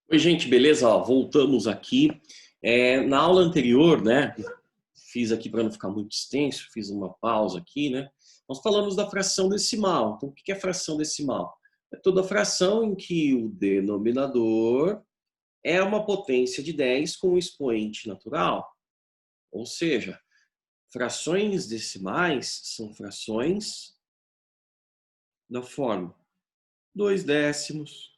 Oi, gente, beleza? Ó, voltamos aqui. Na aula anterior, né? Fiz aqui para não ficar muito extenso, fiz uma pausa aqui, né? Nós falamos da fração decimal. Então, o que é fração decimal? É toda fração em que o denominador é uma potência de 10 com um expoente natural. Ou seja, frações decimais são frações da forma 2 décimos,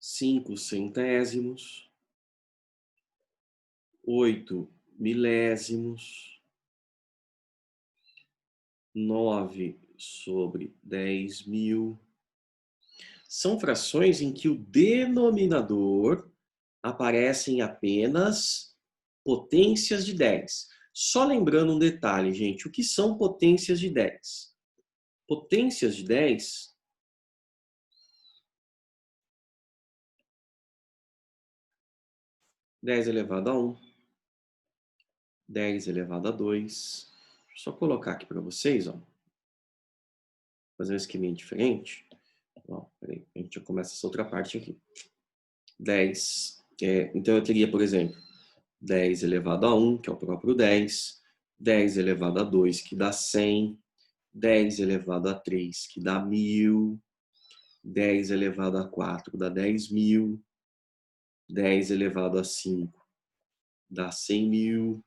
5 centésimos, 8 milésimos, 9/10.000. São frações em que o denominador aparecem apenas potências de 10. Só lembrando um detalhe, gente, o que são potências de 10? Potências de 10 10 elevado a 1, 10 elevado a 2. Só colocar aqui para vocês, ó. Fazer um esqueminha diferente. Ó, peraí, a gente já começa essa outra parte aqui. 10. Então eu teria, por exemplo, 10 elevado a 1, que é o próprio 10. 10 elevado a 2, que dá 100. 10 elevado a 3, que dá 1.000. 10 elevado a 4 dá 10.000. 10 elevado a 5 dá 100.000.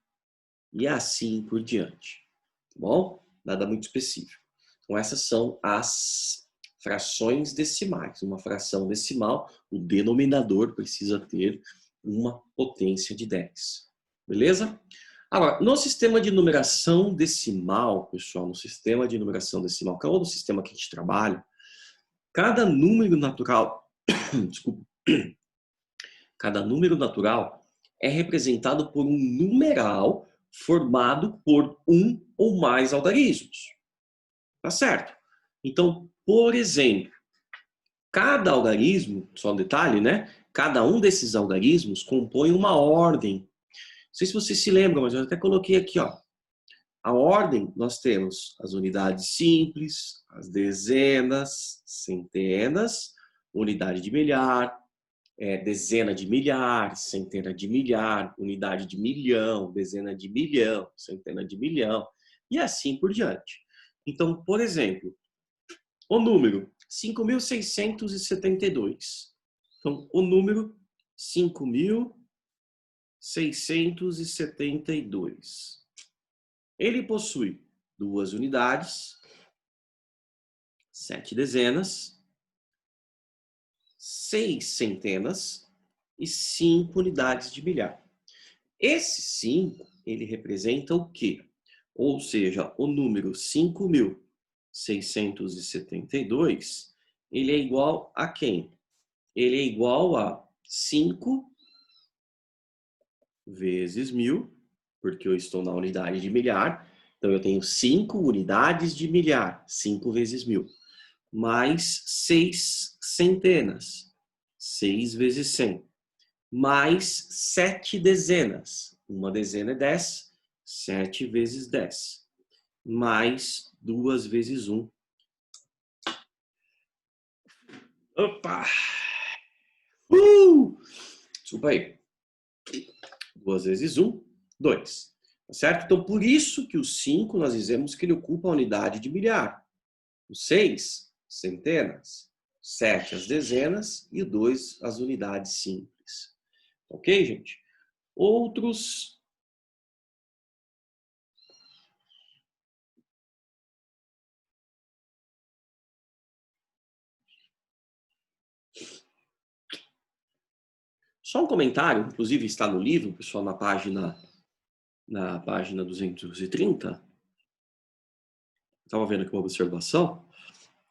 E assim por diante. Tá bom? Nada muito específico. Então essas são as frações decimais. Uma fração decimal, o denominador precisa ter uma potência de 10. Beleza? Agora, no sistema de numeração decimal, pessoal, no sistema de numeração decimal, que é o sistema que a gente trabalha, cada número natural, desculpa, cada número natural é representado por um numeral formado por um ou mais algarismos. Tá certo? Então, por exemplo, cada algarismo, só um detalhe, né? Cada um desses algarismos compõe uma ordem. Não sei se vocês se lembram, mas eu até coloquei aqui, ó. A ordem, nós temos as unidades simples, as dezenas, centenas, unidade de milhar, dezena de milhar, centena de milhar, unidade de milhão, dezena de milhão, centena de milhão, e assim por diante. Então, por exemplo, o número 5.672. Então, o número 5.672. Ele possui 2 unidades, 7 dezenas, 6 centenas e 5 unidades de milhar. Esse 5, ele representa o quê? Ou seja, o número 5.672, ele é igual a quem? Ele é igual a 5 vezes 1.000, porque eu estou na unidade de milhar. Então, eu tenho 5 unidades de milhar, 5 vezes 1.000, mais 6 centenas, 6 vezes 100, mais 7 dezenas. Uma dezena é 10, 7 vezes 10, mais 2 vezes 1. Opa! Desculpa aí. 2 vezes 1, 2. Tá certo? Então, por isso que o 5, nós dizemos que ele ocupa a unidade de milhar. O 6, centenas. 7, as dezenas. E o 2, as unidades simples. Ok, gente? Outros. Só um comentário, inclusive está no livro, pessoal, na página 230. Estava vendo aqui uma observação.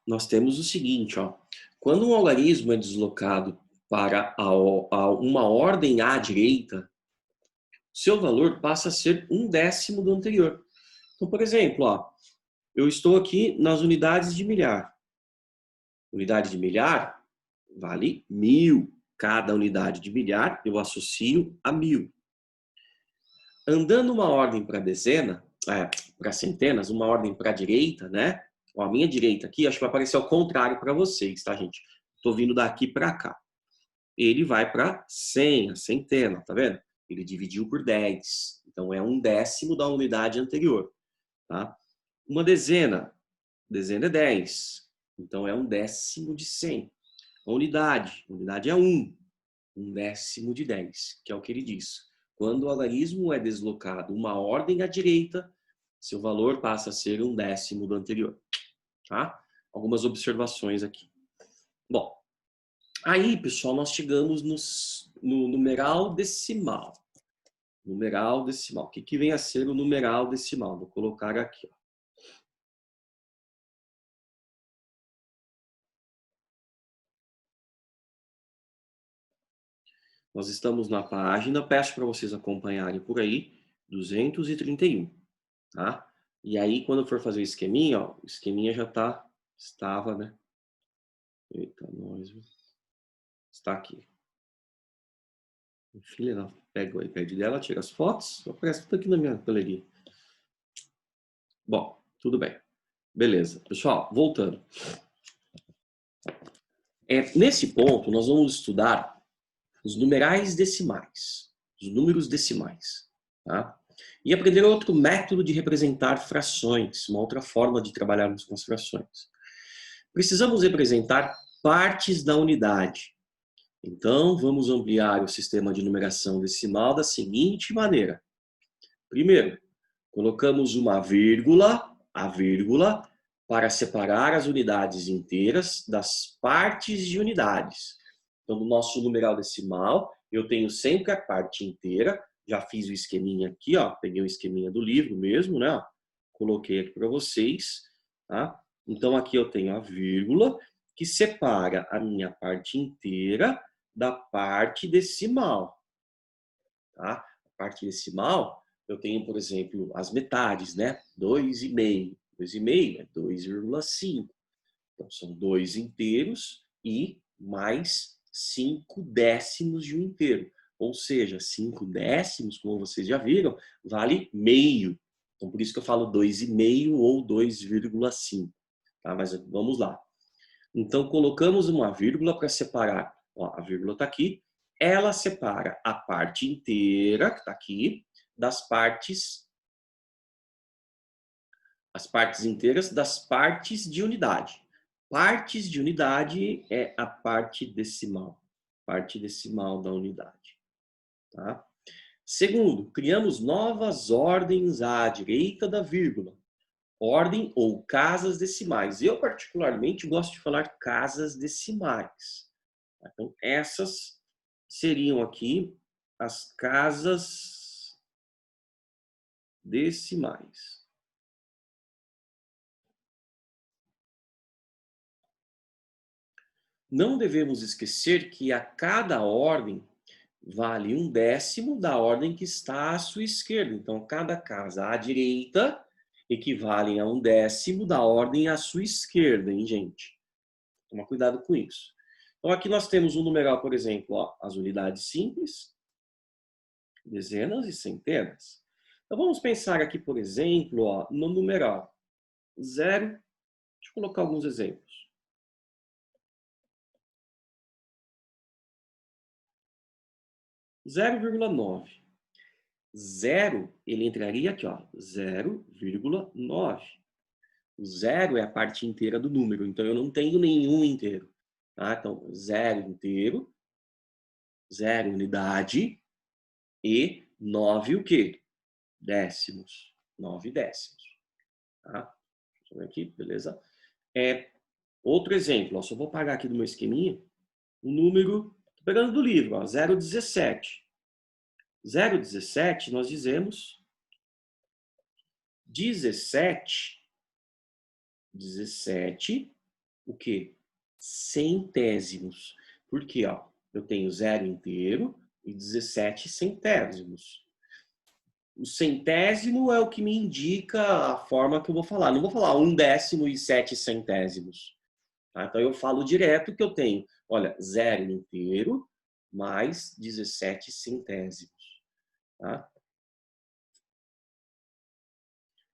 Nós temos o seguinte, ó. Quando um algarismo é deslocado para uma ordem à direita, seu valor passa a ser 1/10 do anterior. Então, por exemplo, ó, eu estou aqui nas unidades de milhar. Unidade de milhar vale 1.000. Cada unidade de milhar eu associo a 1.000. Andando uma ordem para dezena, para centenas, uma ordem para a direita, né? Ó, a minha direita aqui, acho que vai aparecer ao contrário para vocês, tá, gente? Estou vindo daqui para cá. ele vai para 100, a centena, tá vendo? Ele dividiu por 10. Então, é um décimo da unidade anterior. Tá? Uma dezena. Dezena é 10. Então, é um décimo de 100. A unidade é 1. Um décimo de 10, que é o que ele diz. Quando o algarismo é deslocado uma ordem à direita, seu valor passa a ser um décimo do anterior. Tá? Algumas observações aqui. Bom, aí, pessoal, nós chegamos no numeral decimal. Numeral decimal. O que vem a ser o numeral decimal? Vou colocar aqui. Ó. Nós estamos na página, peço para vocês acompanharem por aí, 231. Tá? E aí, quando eu for fazer o esqueminha, ó, o esqueminha já estava, né? Eita, nós. Está aqui. Minha filha, ela pega o iPad dela, tira as fotos, aparece tudo aqui na minha galeria. Bom, tudo bem. Beleza. Pessoal, voltando. Nesse ponto, nós vamos estudar os numerais decimais, os números decimais. Tá? E aprender outro método de representar frações, uma outra forma de trabalharmos com as frações. Precisamos representar partes da unidade. Então, vamos ampliar o sistema de numeração decimal da seguinte maneira. Primeiro, colocamos uma vírgula, a vírgula, para separar as unidades inteiras das partes de unidades. Então, no nosso numeral decimal, eu tenho sempre a parte inteira. Já fiz o esqueminha aqui, ó. Peguei o esqueminha do livro mesmo, né? Coloquei aqui para vocês, tá? Então, aqui eu tenho a vírgula, que separa a minha parte inteira da parte decimal, tá? A parte decimal, eu tenho, por exemplo, as metades, né? 2,5. 2,5 é 2,5. Então, são 2 inteiros e mais 5 décimos de um inteiro. Ou seja, 5 décimos, como vocês já viram, vale meio. Então, por isso que eu falo 2,5 ou 2,5. Tá? Mas vamos lá. Então, colocamos uma vírgula para separar. Ó, a vírgula está aqui. Ela separa a parte inteira, que está aqui, das partes... As partes inteiras das partes de unidade. Partes de unidade é a parte decimal da unidade. Tá? Segundo, criamos novas ordens à direita da vírgula. Ordem ou casas decimais. Eu, particularmente, gosto de falar casas decimais. Então, essas seriam aqui as casas decimais. Não devemos esquecer que a cada ordem vale um décimo da ordem que está à sua esquerda. Então, cada casa à direita equivale a um décimo da ordem à sua esquerda, hein, gente? Toma cuidado com isso. Então, aqui nós temos um numeral, por exemplo, ó, as unidades simples, dezenas e centenas. Então, vamos pensar aqui, por exemplo, ó, no numeral 0. Deixa eu colocar alguns exemplos. 0,9. 0, ele entraria aqui, ó, 0,9. O 0 é a parte inteira do número, então eu não tenho nenhum inteiro. Tá? Então, 0 inteiro, 0 unidade e 9 o quê? Décimos. 9 décimos. Tá? Deixa eu ver aqui, beleza? Outro exemplo, ó, só vou apagar aqui do meu esqueminha, o número, tô pegando do livro, ó, 0,17. 0,17 nós dizemos 17 o quê? Centésimos. Por quê? Ó, eu tenho 0 inteiro e 17 centésimos. O centésimo é o que me indica a forma que eu vou falar. Não vou falar 1 décimo e 7 centésimos. Tá? Então eu falo direto que eu tenho, olha, 0 inteiro mais 17 centésimos. Tá?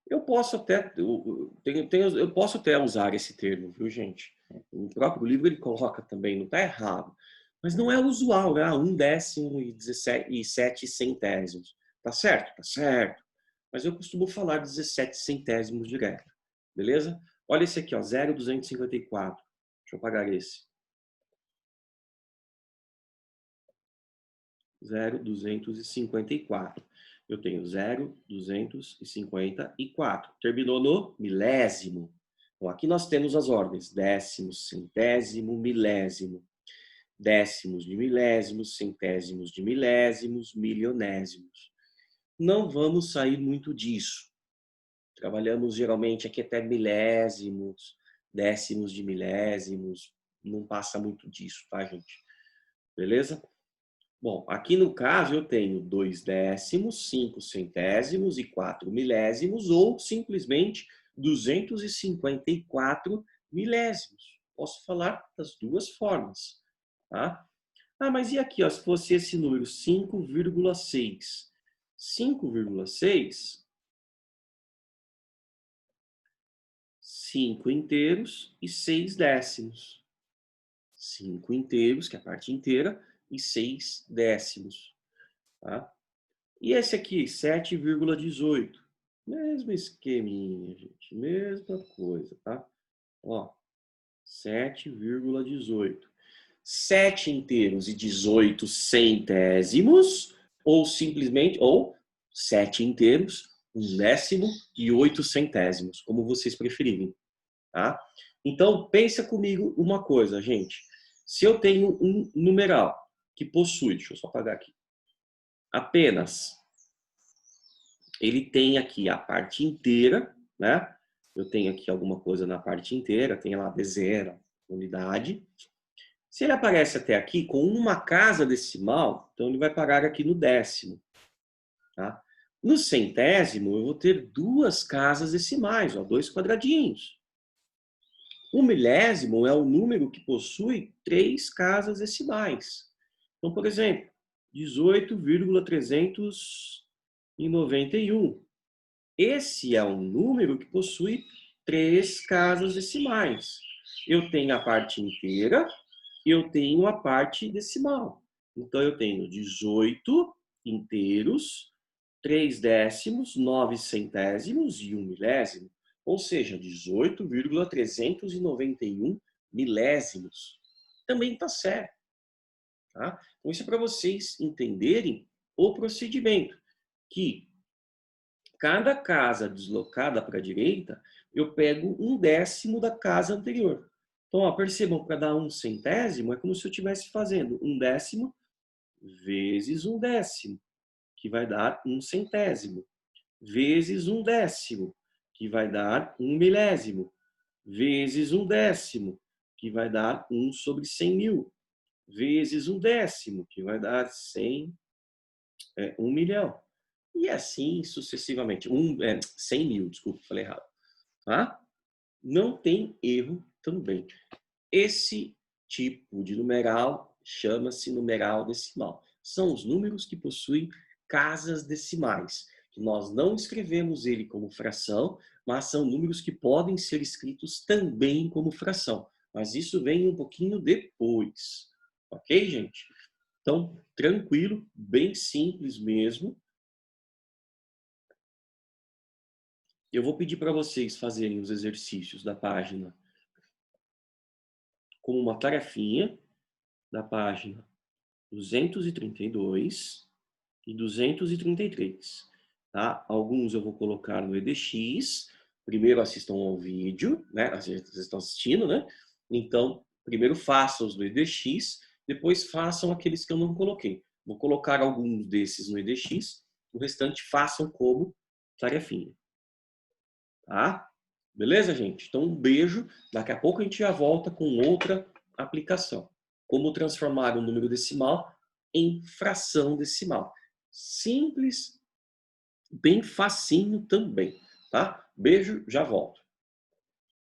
Eu posso até eu posso até usar esse termo, viu, gente? O próprio livro ele coloca também, não está errado. Mas não é usual, né? 1/10 e 17 centésimos. Tá certo? Tá certo. Mas eu costumo falar 17 centésimos direto. Beleza? Olha esse aqui, ó, 0,254. Deixa eu apagar esse. 0,254. Eu tenho 0,254. Terminou no milésimo. Então, aqui nós temos as ordens: décimo, centésimo, milésimo. Décimos de milésimos, centésimos de milésimos, milionésimos. Não vamos sair muito disso. Trabalhamos geralmente aqui até milésimos, décimos de milésimos. Não passa muito disso, tá, gente? Beleza? Bom, aqui no caso eu tenho 2 décimos, 5 centésimos e 4 milésimos, ou simplesmente 254 milésimos. Posso falar das duas formas, tá? Ah, mas e aqui, ó, se fosse esse número, 5,6? 5,6, 5 inteiros e 6 décimos. 5 inteiros, que é a parte inteira, e 6 décimos. Tá? E esse aqui, 7,18. Mesmo esqueminha, gente. Mesma coisa, tá? Ó, 7,18. 7 inteiros e 18 centésimos, ou simplesmente, ou 7 inteiros, 1/10 e 8 centésimos, como vocês preferirem, tá? Então, pensa comigo uma coisa, gente. Se eu tenho um numeral que possui, deixa eu só apagar aqui, apenas, ele tem aqui a parte inteira, né? Eu tenho aqui alguma coisa na parte inteira, tem lá dezena, unidade. Se ele aparece até aqui com uma casa decimal, então ele vai parar aqui no décimo. Tá? No centésimo, eu vou ter duas casas decimais, ó, 2 quadradinhos. O milésimo é o número que possui 3 casas decimais. Então, por exemplo, 18,391. Esse é um número que possui 3 casas decimais. Eu tenho a parte inteira, eu tenho a parte decimal. Então, eu tenho 18 inteiros, 3 décimos, 9 centésimos e 1 milésimo. Ou seja, 18,391 milésimos. Também está certo. Tá? Então, isso é para vocês entenderem o procedimento. Que cada casa deslocada para a direita, eu pego 1/10 da casa anterior. Então, ó, percebam, para dar 1 centésimo, é como se eu estivesse fazendo 1/10 vezes 1/10, que vai dar 1 centésimo, vezes 1/10, que vai dar 1 milésimo, vezes 1/10, que vai dar 1 sobre 100.000, vezes 1/10, que vai dar 1 milhão. E assim sucessivamente. 100.000, desculpa, falei errado. Tá? Não tem erro também. Esse tipo de numeral chama-se numeral decimal. São os números que possuem casas decimais. Nós não escrevemos ele como fração, mas são números que podem ser escritos também como fração. Mas isso vem um pouquinho depois. Ok, gente? Então, tranquilo, bem simples mesmo. Eu vou pedir para vocês fazerem os exercícios da página como uma tarefinha da página 232 e 233. Tá? Alguns eu vou colocar no EDX. Primeiro assistam ao vídeo, né? Vocês estão assistindo, né? Então, primeiro façam-os no EDX, depois façam aqueles que eu não coloquei. Vou colocar alguns desses no EDX, o restante façam como tarefinha. Tá? Beleza, gente? Então, um beijo. Daqui a pouco a gente já volta com outra aplicação. Como transformar um número decimal em fração decimal. Simples, bem facinho também, tá? Beijo, já volto.